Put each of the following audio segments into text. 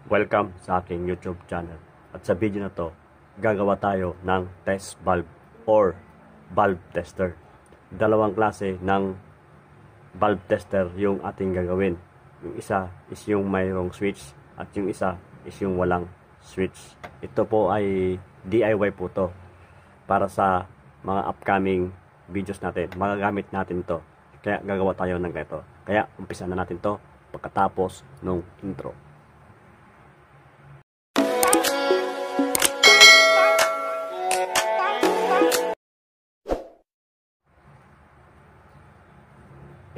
Welcome sa aking YouTube channel. At sa video na to, gagawa tayo ng test valve or valve tester. Dalawang klase ng valve tester yung ating gagawin. Yung isa is yung mayroong switch at yung isa is yung walang switch. Ito po ay DIY po to para sa mga upcoming videos natin. Magagamit natin to. Kaya gagawa tayo ng ganito. Kaya umpisa na natin to pagkatapos nung intro.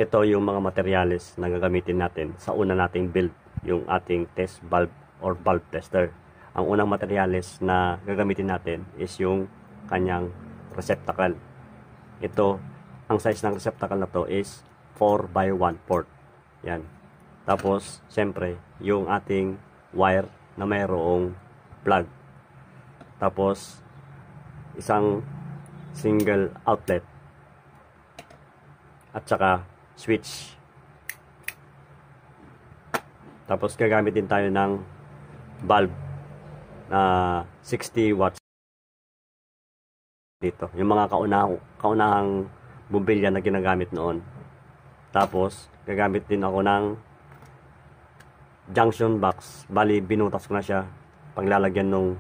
Ito yung mga materyales na gagamitin natin sa una nating build, yung ating test valve or valve tester. Ang unang materyales na gagamitin natin is yung kanyang receptacle. Ito, ang size ng receptacle na to is 4x1/4. Yan. Tapos, siyempre, yung ating wire na mayroong plug. Tapos, isang single outlet. At saka, switch. Tapos gagamit din tayo ng valve na 60 watts dito. Yung mga kaunahang bumbilya na ginagamit noon. Tapos gagamit din ako ng junction box. Bali binutas ko na siya paglalagyan ng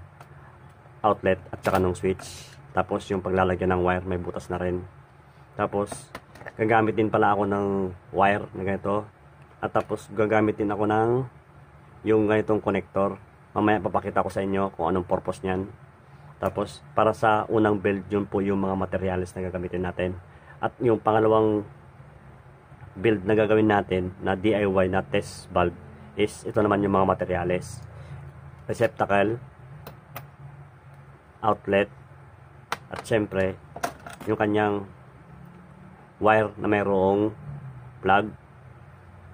outlet at saka ng switch. Tapos yung paglalagyan ng wire may butas na rin. Tapos gagamit din pala ako ng wire na ganito. At tapos gagamit din ako ng yung ganitong connector. Mamaya papakita ko sa inyo kung anong purpose niyan. Tapos para sa unang build, yun po yung mga materials na gagamitin natin. At yung pangalawang build na gagawin natin na DIY na test valve is ito naman yung mga materials. Receptacle, outlet, at syempre yung kanyang wire na mayroong plug.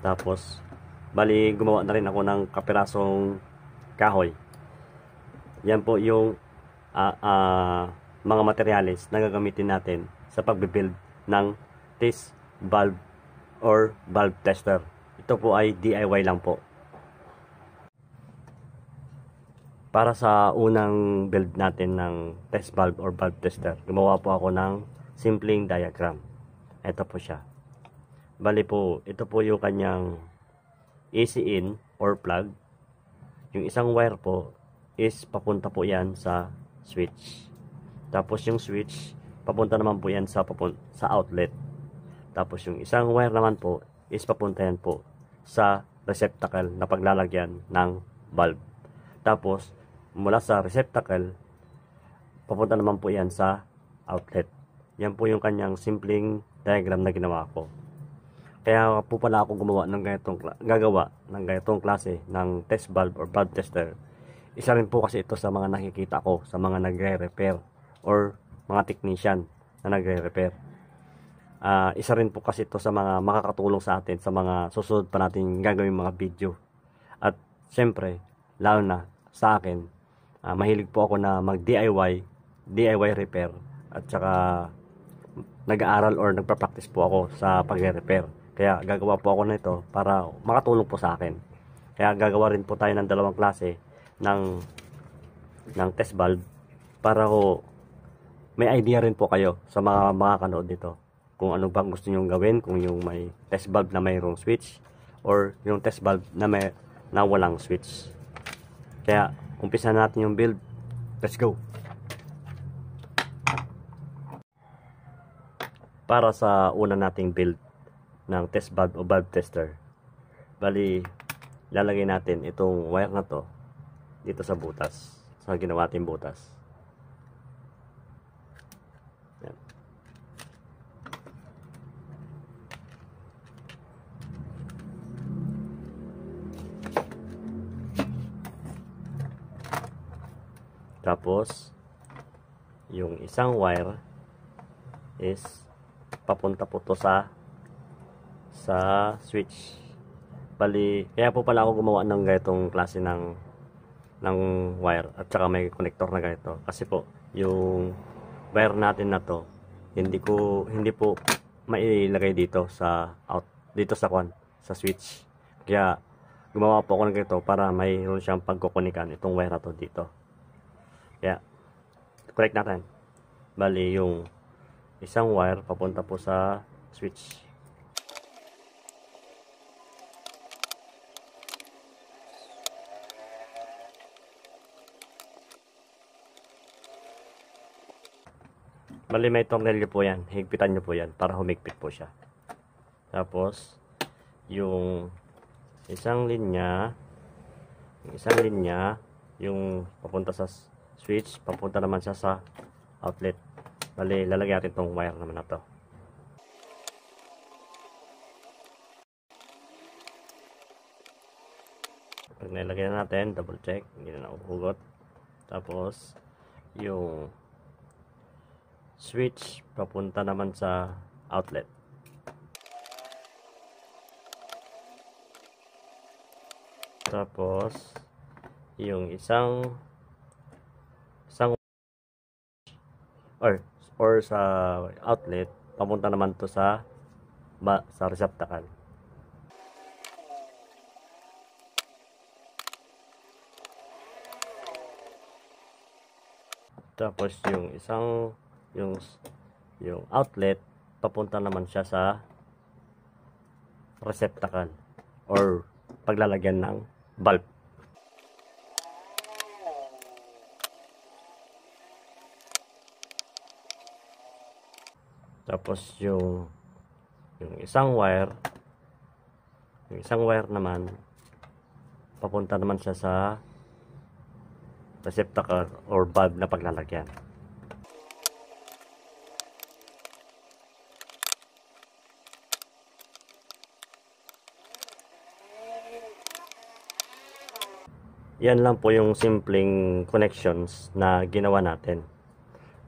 Tapos bali gumawa na rin ako ng kapirasong kahoy. Yan po yung mga materyales na gagamitin natin sa pagbibuild ng test valve or valve tester. Ito po ay DIY lang po. Para sa unang build natin ng test valve or valve tester, gumawa po ako ng simpleng diagram. Ito po siya. Bali po, ito po yung kanyang AC in or plug. Yung isang wire po is papunta po yan sa switch. Tapos yung switch, papunta naman po yan sa outlet. Tapos yung isang wire naman po is papunta yan po sa receptacle na paglalagyan ng valve. Tapos, mula sa receptacle, papunta naman po yan sa outlet. Yan po yung kanyang simpleng diagram na ginawa ko. Kaya po pala ako gagawa ng ganitong klase ng test valve or valve tester. Isa rin po kasi ito sa mga nakikita ko sa mga nagre-repair or mga technician na nagre-repair. Isa rin po kasi ito sa mga makakatulong sa atin sa mga susunod pa natin gagawin mga video. At siyempre, lalo na sa akin, mahilig po ako na mag DIY repair at saka nag-aaral or nagpa-practice po ako sa pagre-repair. Kaya gagawa po ako nito para makatulong po sa akin. Kaya gagawa rin po tayo ng dalawang klase ng test valve para may idea rin po kayo sa mga makakanood nito. Kung ano bang gusto nyo gawin, kung yung may test valve na mayroong switch or yung test valve na walang switch. Kaya umpisa natin yung build. Let's go! Para sa una nating build ng test valve o valve tester, bali lalagay natin itong wire na to dito sa butas, sa ginawa nating butas. Yan. Tapos yung isang wire is papunta po to sa switch. Bali, kaya po pala ako gumawa ng ganitong klase ng wire at saka may connector na ganito. Kasi po, yung wire natin na to, hindi po mailagay dito sa switch. Kaya gumawa po ako ng ganito para mayroon siyang pagkukunikan itong wire na to dito. Kaya, connect natin. Bali, yung isang wire papunta po sa switch. Bali, may tornilyo po yan. Higpitan nyo po yan para humigpit po siya. Tapos, yung isang linya, yung papunta sa switch, papunta naman siya sa outlet. Bali, lalagyan natin itong wire naman na to. Pag nilagay na natin, double check, hindi na nakuhugot. Tapos, yung switch papunta naman sa outlet. Tapos yung isang or sa outlet papunta naman to sa receptacle. Tapos yung outlet papunta naman siya sa receptacle or paglalagyan ng bulb. Tapos yung isang wire naman papunta naman siya sa receptacle or bulb na paglalagyan. Yan lang po yung simpleng connections na ginawa natin.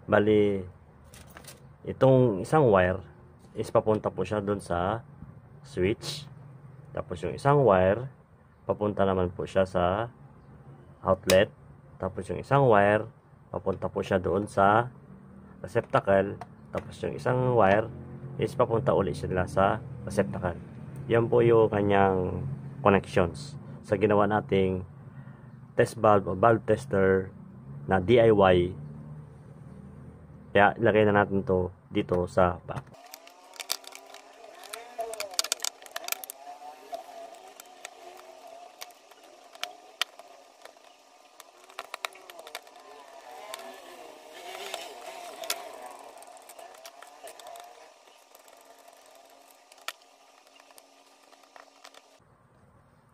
Bali, itong isang wire is papunta po siya dun sa switch. Tapos yung isang wire, papunta naman po siya sa outlet. Tapos yung isang wire, papunta po siya doon sa receptacle. Tapos yung isang wire is papunta ulit sila sa receptacle. Yan po yung kanyang connections sa ginawa nating test valve o valve tester na DIY. Kaya ilagay na natin to dito sa back.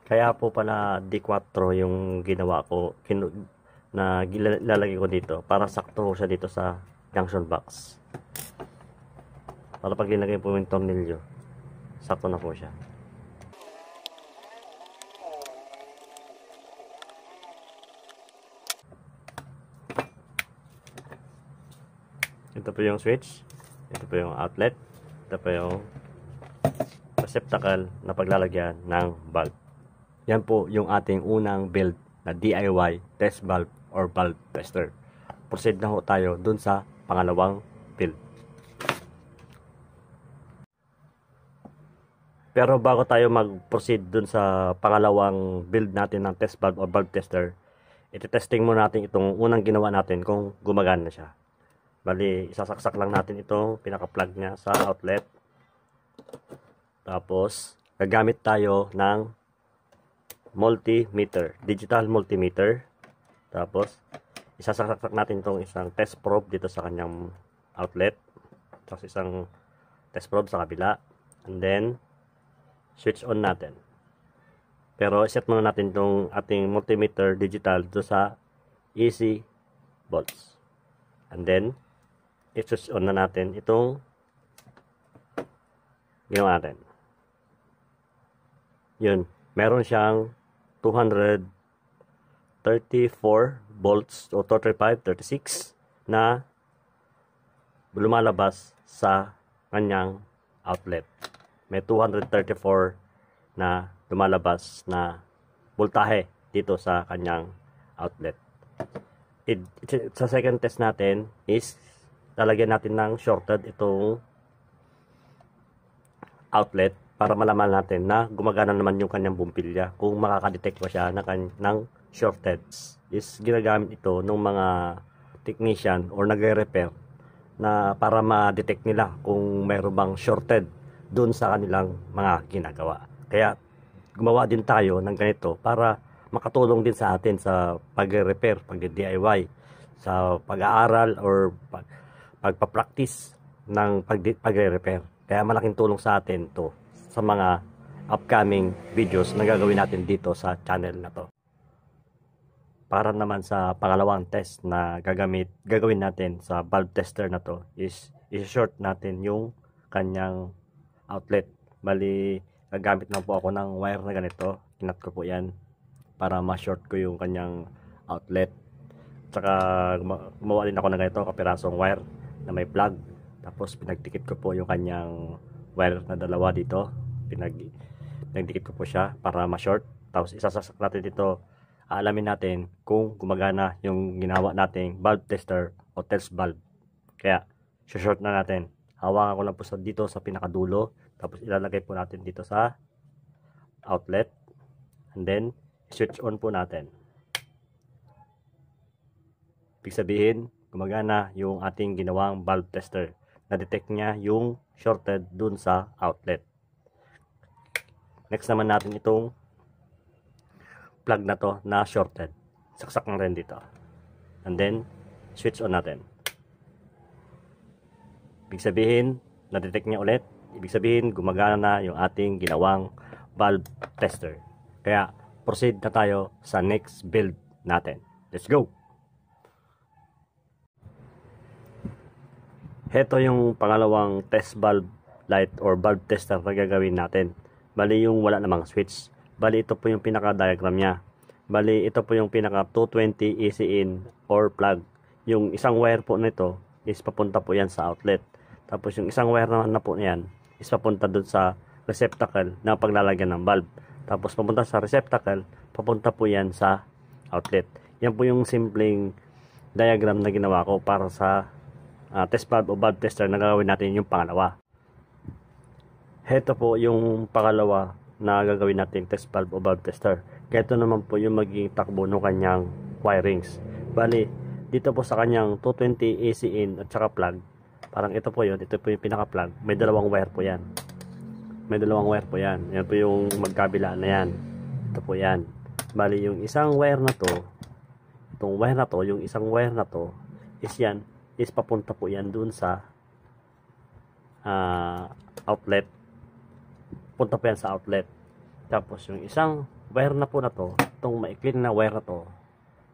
Kaya po pala D4 yung ginawa ko na lalagay ko dito para sakto siya dito sa junction box. Para pag linagay po yung tornilyo, sakto na po siya. Ito po yung switch, ito po yung outlet, ito po yung receptacle na paglalagyan ng bulb. Yan po yung ating unang build na DIY test valve or valve tester. Proceed na ho tayo dun sa pangalawang build. Pero bago tayo mag-proceed dun sa pangalawang build natin ng test valve or valve tester, iti-testing muna natin itong unang ginawa natin kung gumagana na siya. Bali, isasaksak lang natin itong pinaka-plug niya sa outlet. Tapos, gagamit tayo ng multimeter, digital multimeter. Tapos isasaksak natin itong isang test probe dito sa kanyang outlet, tapos isang test probe sa kabila, and then switch on natin. Pero set muna natin itong ating multimeter digital dito sa AC volts, and then i-switch on na natin itong ginawa natin. Yun, meron siyang 234 volts o 35, 36 na lumalabas sa kanyang outlet. May 234 na lumalabas na voltahe dito sa kanyang outlet. Sa second test natin is lalagyan natin ng shorted itong outlet para malaman natin na gumagana naman yung kanyang bumpilya. Kung makakadetect pa siya ng shorted, is ginagamit ito ng mga technician or nagre-repair na para ma-detect nila kung mayroon bang shorted doon sa kanilang mga ginagawa. Kaya gumawa din tayo ng ganito para makatulong din sa atin sa pag-repair, pag-DIY, sa pag-aaral or pagpa-practice ng pag-repair. Kaya malaking tulong sa atin to sa mga upcoming videos na gagawin natin dito sa channel na to. Para naman sa pangalawang test na gagawin natin sa valve tester na to is i-short natin yung kanyang outlet. Bali, gagamit lang po ako ng wire na ganito. Kinat ko po yan para ma-short ko yung kanyang outlet. Tsaka gumawa din ako ng ganito, kapirasong wire na may plug. Tapos pinagdikit ko po yung kanyang wire na dalawa dito. Pinagdikit ko po siya para ma-short. Tapos isasasak natin dito. Aalamin natin kung gumagana yung ginawa nating valve tester o test valve. Kaya short na natin. Hawakan ko lang po dito sa pinakadulo. Tapos ilalagay po natin dito sa outlet. And then switch on po natin. Ibig sabihin, gumagana yung ating ginawang valve tester. Na-detect niya yung shorted dun sa outlet. Next naman natin itong plug na to na shorted. Saksak na rin dito. And then, switch on natin. Ibig sabihin, na-detect niya ulit. Ibig sabihin, gumagana na yung ating ginawang valve tester. Kaya, proceed na tayo sa next build natin. Let's go! Heto yung pangalawang test valve light or valve tester na gagawin natin. Bali yung wala namang switch. Bali ito po yung pinaka-diagram niya. Bali ito po yung pinaka-220 AC in or plug. Yung isang wire po nito is papunta po yan sa outlet. Tapos yung isang wire naman na po yan is papunta dun sa receptacle na paglalagyan ng valve. Tapos papunta sa receptacle, papunta po yan sa outlet. Yan po yung simpleng diagram na ginawa ko para sa test valve o valve tester na gagawin natin yung pangalawa. Heto po yung pangalawa na gagawin natin test valve o valve tester. Kaya ito naman po yung magiging takbo ng kanyang wirings. Bali, dito po sa kanyang 220 AC in at saka plug, parang ito po yun, ito po yung pinaka plug. May dalawang wire po yan. May dalawang wire po yan. Yan po yung magkabila na yan. Ito po yan. Bali, yung isang wire na to, itong wire na to, yung isang wire na to, is yan, is papunta po yan dun sa outlet. Punta po yan sa outlet. Tapos yung isang wire na po na to, itong maikli na wire na to,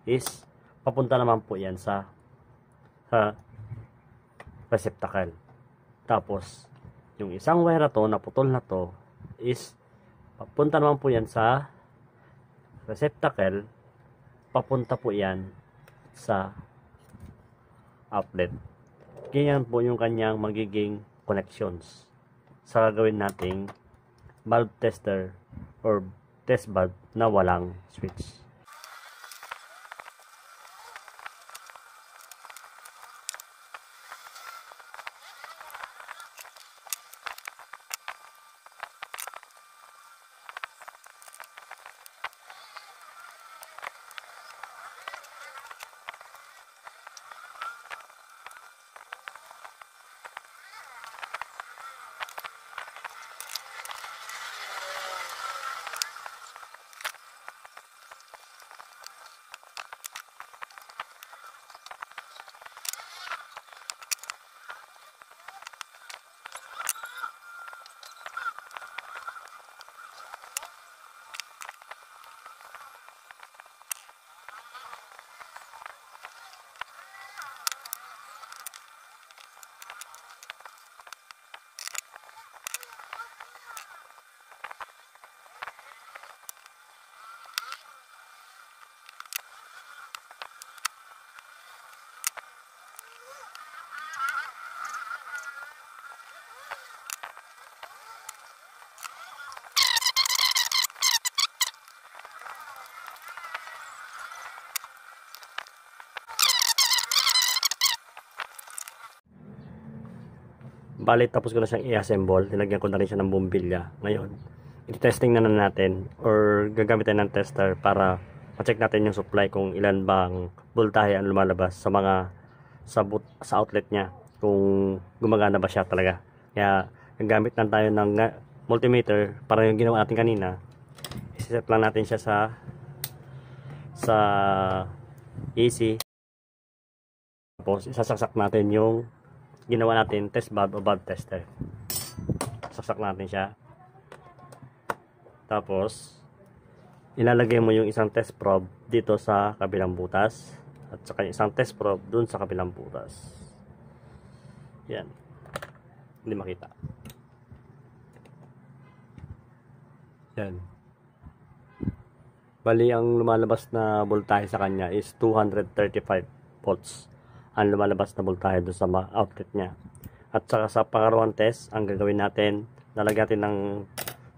is papunta naman po yan sa receptacle. Tapos yung isang wire na to, naputol na to, is papunta naman po yan sa receptacle, papunta po yan sa outlet. Ganyan po yung kanyang magiging connections sa gagawin nating valve tester or test valve na walang switch. Bali, tapos ko na siyang i-assemble. Nilagyan ko na rin siya ng bumbilya. Ngayon, i-testing na natin or gagamitin ng tester para ma-check natin yung supply kung ilan bang voltahe ang lumalabas sa mga sa outlet niya, kung gumagana ba siya talaga. Kaya gagamit lang tayo ng multimeter para yung ginawa natin kanina. I-set lang natin siya sa AC. Tapos isasaksak natin yung ginawa natin test bulb o bulb tester. Saksak natin siya. Tapos ilalagay mo yung isang test probe dito sa kabilang butas at saka yung isang test probe dun sa kabilang butas. Yan. Hindi makita. Yan. Bali, ang lumalabas na voltahe sa kanya is 235 volts. Ang lumalabas na voltahe doon sa outlet niya. At saka sa pangarawang test, ang gagawin natin, lalagyan natin ng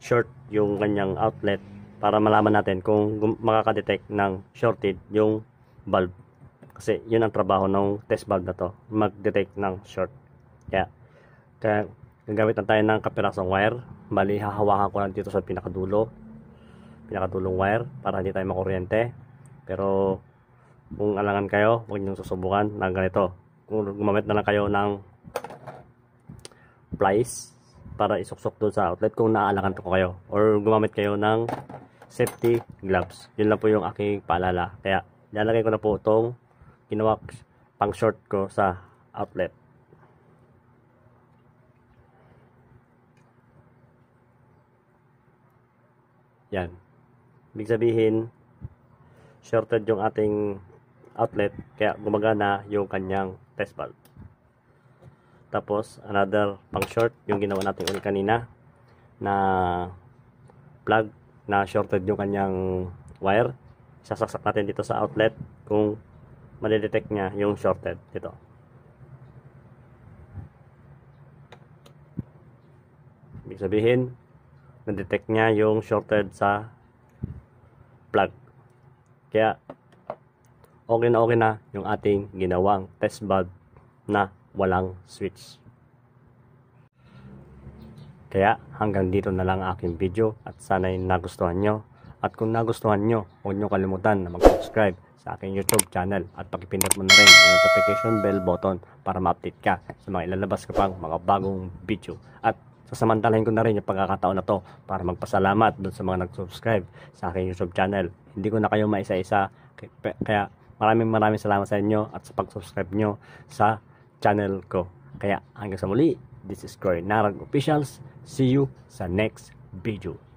short yung kanyang outlet para malaman natin kung makakadetect ng shorted yung bulb. Kasi yun ang trabaho ng test bulb na to, mag-detect ng short. Kaya gagamit na tayo ng kapirasong wire. Bali, hahawakan ko lang dito sa pinakadulong wire para hindi tayo makuryente. Pero kung alangan kayo, huwag niyong susubukan ng ganito. Kung gumamit na lang kayo ng plies para isuksok doon sa outlet kung naaalangan ko kayo, or gumamit kayo ng safety gloves. Yun lang po yung aking paalala. Kaya lalagay ko na po itong ginawa pang short ko sa outlet. Yan. Ibig sabihin, shorted yung ating outlet, kaya gumagana yung kanyang test bulb. Tapos, another pang short, yung ginawa natin ulit kanina, na plug, na shorted yung kanyang wire. Sasaksak natin dito sa outlet kung madedetect niya yung shorted dito. Ibig sabihin, na-detect niya yung shorted sa plug. Kaya okay na yung ating ginawang test bulb na walang switch. Kaya hanggang dito na lang aking video at sana'y nagustuhan nyo. At kung nagustuhan nyo, huwag nyo kalimutan na mag-subscribe sa aking YouTube channel at pakipindot mo na rin yung notification bell button para ma-update ka sa mga ilalabas ko pang mga bagong video. At sasamantalahin ko na rin yung pagkakataon na to para magpasalamat dun sa mga nag-subscribe sa aking YouTube channel. Hindi ko na kayo maisa-isa, kaya maraming salamat sa inyo at sa pag-subscribe nyo sa channel ko. Kaya hanggang sa muli, this is Cory Narag Officials. See you sa next video.